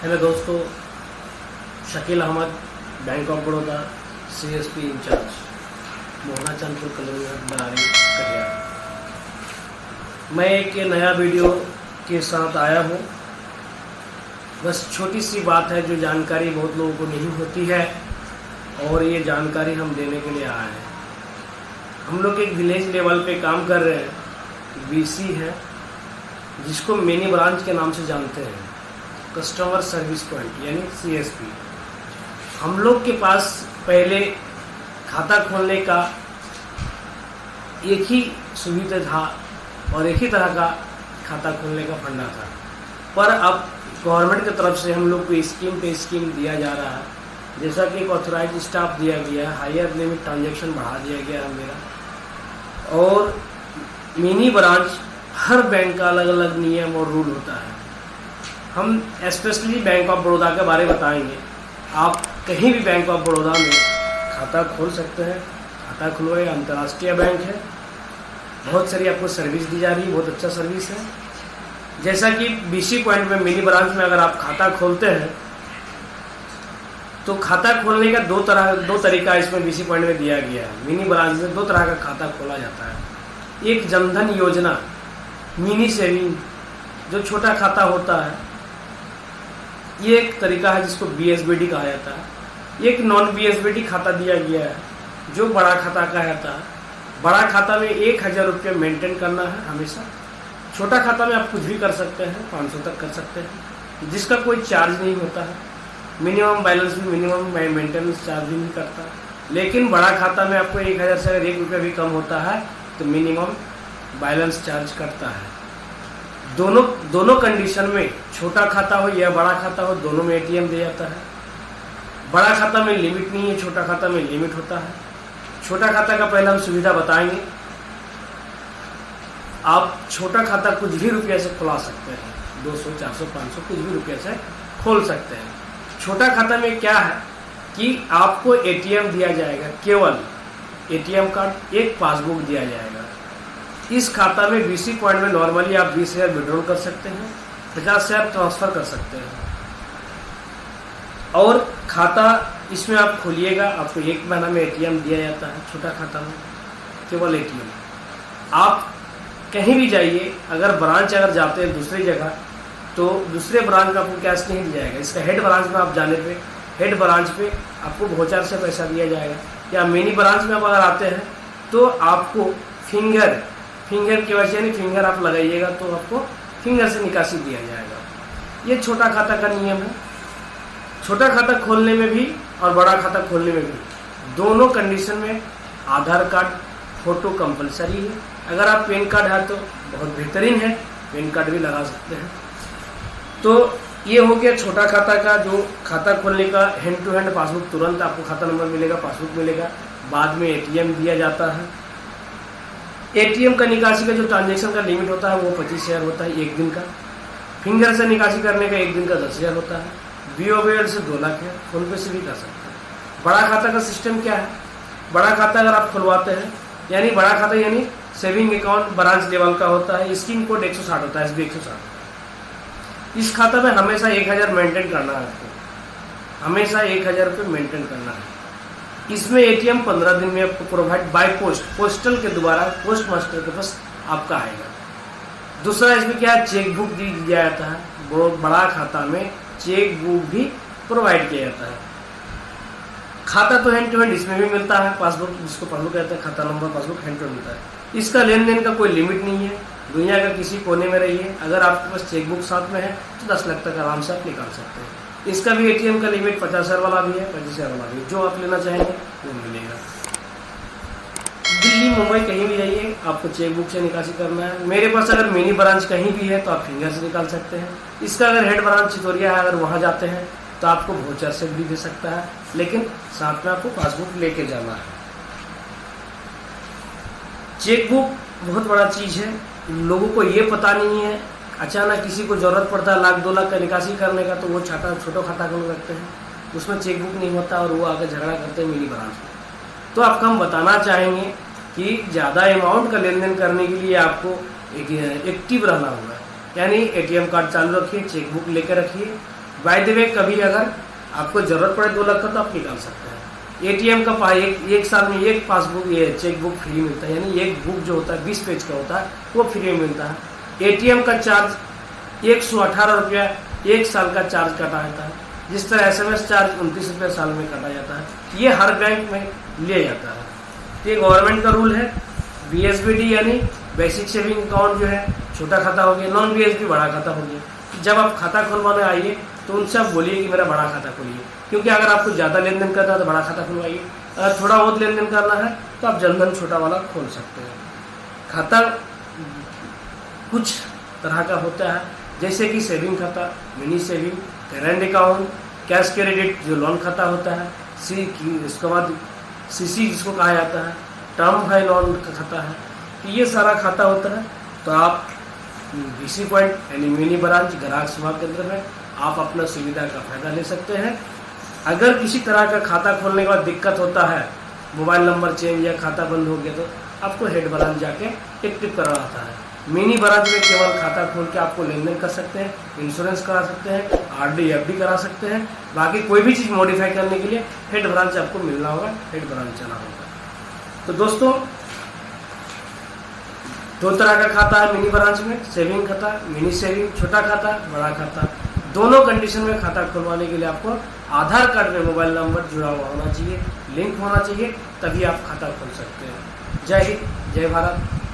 Hello दोस्तों, Shakeel Ahmed, bank of Baroda, CSP in charge, Mohana Chandpur colony, Barari, Katihar. मैं एक नया वीडियो के साथ आया हूँ। बस छोटी सी बात है जो जानकारी बहुत लोगों को नहीं होती है और ये जानकारी हम देने के लिए आए हैं। हम लोग एक विलेज लेवल पे काम कर रहे हैं। BC है जिसको मिनी ब्रांच के नाम से जानते हैं, कस्टमर सर्विस पॉइंट यानी CSP। हम लोग के पास पहले खाता खोलने का एक ही सुविधा था और एक ही तरह का खाता खोलने का फंडा था, पर अब गवर्नमेंट की तरफ से हम लोग को स्कीम पे स्कीम दिया जा रहा है। जैसा कि एक ऑथराइज स्टाफ दिया गया है, हायर लिमिट ट्रांजैक्शन बढ़ा दिया गया है मेरा, और मिनी ब्रांच हर बैंक का अलग अलग नियम और रूल होता है। हम स्पेशली बैंक ऑफ बड़ौदा के बारे में बताएंगे। आप कहीं भी बैंक ऑफ बड़ौदा में खाता खोल सकते हैं। खाता खुलवाए, अंतर्राष्ट्रीय बैंक है, बहुत सारी आपको सर्विस दी जा रही है, बहुत अच्छा सर्विस है। जैसा कि BC पॉइंट में मिनी ब्रांच में अगर आप खाता खोलते हैं तो खाता खोलने का दो तरीका इसमें BC पॉइंट में दिया गया है। मिनी ब्रांच में 2 तरह का खाता खोला जाता है। एक जनधन योजना मिनी सेविंग जो छोटा खाता होता है, ये एक तरीका है जिसको BSBD कहा जाता है। एक नॉन BSBD खाता दिया गया है जो बड़ा खाता कहता है। बड़ा खाता में 1000 रुपये मेंटेन करना है हमेशा। छोटा खाता में आप कुछ भी कर सकते हैं, 500 तक कर सकते हैं, जिसका कोई चार्ज नहीं होता है। मिनिमम बैलेंस भी, मिनिमम मेंटेनेंस चार्ज भी नहीं करता। लेकिन बड़ा खाता में आपको 1000 से अगर 1 रुपया भी कम होता है तो मिनिमम बैलेंस चार्ज करता है। दोनों कंडीशन में, छोटा खाता हो या बड़ा खाता हो, दोनों में ATM दे जाता है। बड़ा खाता में लिमिट नहीं है, छोटा खाता में लिमिट होता है। छोटा खाता का पहले हम सुविधा बताएंगे। आप छोटा खाता कुछ भी रुपये से खुला सकते हैं, 200, 400, 500 कुछ भी रुपये से खोल सकते हैं। छोटा खाता में क्या है कि आपको ATM दिया जाएगा, केवल ATM कार्ड, एक पासबुक दिया जाएगा। इस खाता में BC पॉइंट में नॉर्मली आप 20,000 विड्रॉल कर सकते हैं, 50,000 ट्रांसफ़र कर सकते हैं। और खाता इसमें आप खोलिएगा, आपको 1 महीना में ATM दिया जाता है। छोटा खाता में केवल ATM। आप कहीं भी जाइए, अगर ब्रांच अगर जाते हैं दूसरी जगह तो दूसरे ब्रांच में आपको कैश नहीं दिया जाएगा। इसका हेड ब्रांच में आप जाने पे, हेड ब्रांच पे आपको वोचर से पैसा दिया जाएगा। या मिनी ब्रांच में आप अगर आते हैं तो आपको फिंगर की वजह यानी फिंगर आप लगाइएगा तो आपको फिंगर से निकासी दिया जाएगा। ये छोटा खाता का नियम है। छोटा खाता खोलने में भी और बड़ा खाता खोलने में भी दोनों कंडीशन में आधार कार्ड, फोटो कंपलसरी है। अगर आप पैन कार्ड है तो बहुत बेहतरीन है, पैन कार्ड भी लगा सकते हैं। तो ये हो गया छोटा खाता का, जो खाता खोलने का हैंड टू हैंड पासबुक, तुरंत आपको खाता नंबर मिलेगा, पासबुक मिलेगा। बाद में ATM दिया जाता है। ATM का निकासी का जो ट्रांजैक्शन का लिमिट होता है वो 25,000 होता है 1 दिन का। फिंगर से निकासी करने का 1 दिन का 10,000 होता है। BOBL से 2 लाख है, फोनपे से भी कर सकते हैं। बड़ा खाता का सिस्टम क्या है? बड़ा खाता अगर आप खुलवाते हैं, यानी बड़ा खाता यानी सेविंग अकाउंट ब्रांच लेवल का होता है। स्कीम कोड 160 होता है, SB 160। इस खाता में हमेशा 1000 मेंटेन करना है आपको, हमेशा 1000 रुपये मेंटेन करना है। इसमें ATM 15 दिन में आपको प्रोवाइड बाय पोस्ट, पोस्टल के द्वारा पोस्ट मास्टर के पास आपका आएगा। दूसरा इसमें क्या है, चेक बुक दिया जाता है। बहुत बड़ा खाता में चेक बुक भी प्रोवाइड किया जाता है। खाता तो हैंड टू हैंड इसमें भी मिलता है, पासबुक जिसको पासबुक कहते हैं, खाता नंबर पासबुक हैंड टू हैंड मिलता है। इसका लेन देन का कोई लिमिट नहीं है। दुनिया का किसी कोने में रहिए, अगर आपके पास चेक बुक साथ में है तो 10 लाख तक आराम से आप निकाल सकते हैं। इसका भी ATM का लिमिट 50,000 वाला भी है, 25,000 वाला भी है। जो आप लेना चाहेंगे वो मिलेगा। दिल्ली, मुंबई कहीं भी जाइए, आपको चेक बुक से निकासी करना है। मेरे पास अगर मिनी ब्रांच कहीं भी है तो आप फिंगर से निकाल सकते हैं। इसका अगर हेड ब्रांच चितौरिया है, अगर वहाँ जाते हैं तो आपको वोचर से भी दे सकता है, लेकिन साथ में आपको पासबुक लेके जाना है। चेक बुक बहुत बड़ा चीज़ है, लोगों को ये पता नहीं है। अचानक किसी को ज़रूरत पड़ता है 1 लाख 2 लाख का निकासी करने का, तो वो छोटा खाता खोल रखते हैं, उसमें चेक बुक नहीं होता और वो आकर झगड़ा करते हैं मिनी ब्रांच में। तो आपको हम बताना चाहेंगे कि ज़्यादा अमाउंट का लेन देन करने के लिए आपको एक्टिव रहना होगा। यानी ATM कार्ड चालू रखिए, चेक बुक लेकर रखिए, बाय द वे कभी अगर आपको ज़रूरत पड़े 2 लाख का तो आप निकाल सकते हैं। एटीएम का एक साल में एक पासबुक ये चेक बुक फ्री मिलता है, यानी एक बुक जो होता है 20 पेज का होता है वो फ्री में मिलता है। एटीएम का चार्ज 118 रुपया 1 साल का चार्ज काटा जाता है, जिस तरह SMS चार्ज 29 रुपये साल में काटा जाता है। ये हर बैंक में लिया जाता है। तो ये गवर्नमेंट का रूल है। BSBD यानी बेसिक सेविंग अकाउंट जो है छोटा खाता हो गया, नॉन BSB बड़ा खाता हो गया। जब आप खाता खुलवाने आइए तो उनसे आप बोलिए कि मेरा बड़ा खाता खोलिए, क्योंकि अगर आपको ज़्यादा लेन देन करना है तो बड़ा खाता खुलवाइए, अगर थोड़ा बहुत लेन देन करना है तो आप जनधन छोटा वाला खोल सकते हैं। खाता कुछ तरह का होता है, जैसे कि सेविंग खाता, mini saving, current account, cash credit जो लोन खाता होता है, इसके बाद CC जिसको कहा जाता है, टर्म है लोन का खाता है। तो ये सारा खाता होता है। तो आप BC पॉइंट यानी मिनी ब्रांच ग्राहक सेवा केंद्र में आप अपना सुविधा का फायदा ले सकते हैं। अगर किसी तरह का खाता खोलने के बाद दिक्कत होता है, मोबाइल नंबर चेंज या खाता बंद हो गया, तो आपको हेड ब्रांच जाके एक्टिव कराना होता है। मिनी ब्रांच में केवल खाता खोल के आपको लेन देन कर सकते हैं, इंश्योरेंस करा सकते हैं, RD FD करा सकते हैं। बाकी कोई भी चीज़ मॉडिफाई करने के लिए हेड ब्रांच आपको मिलना होगा, हेड ब्रांच जाना होगा। तो दोस्तों 2 तरह का खाता है मिनी ब्रांच में, सेविंग खाता, मिनी सेविंग, छोटा खाता, बड़ा खाता। दोनों कंडीशन में खाता खुलवाने के लिए आपको आधार कार्ड में मोबाइल नंबर जुड़ा हुआ होना चाहिए, लिंक होना चाहिए, तभी आप खाता खोल सकते हैं। जय हिंद, जय भारत।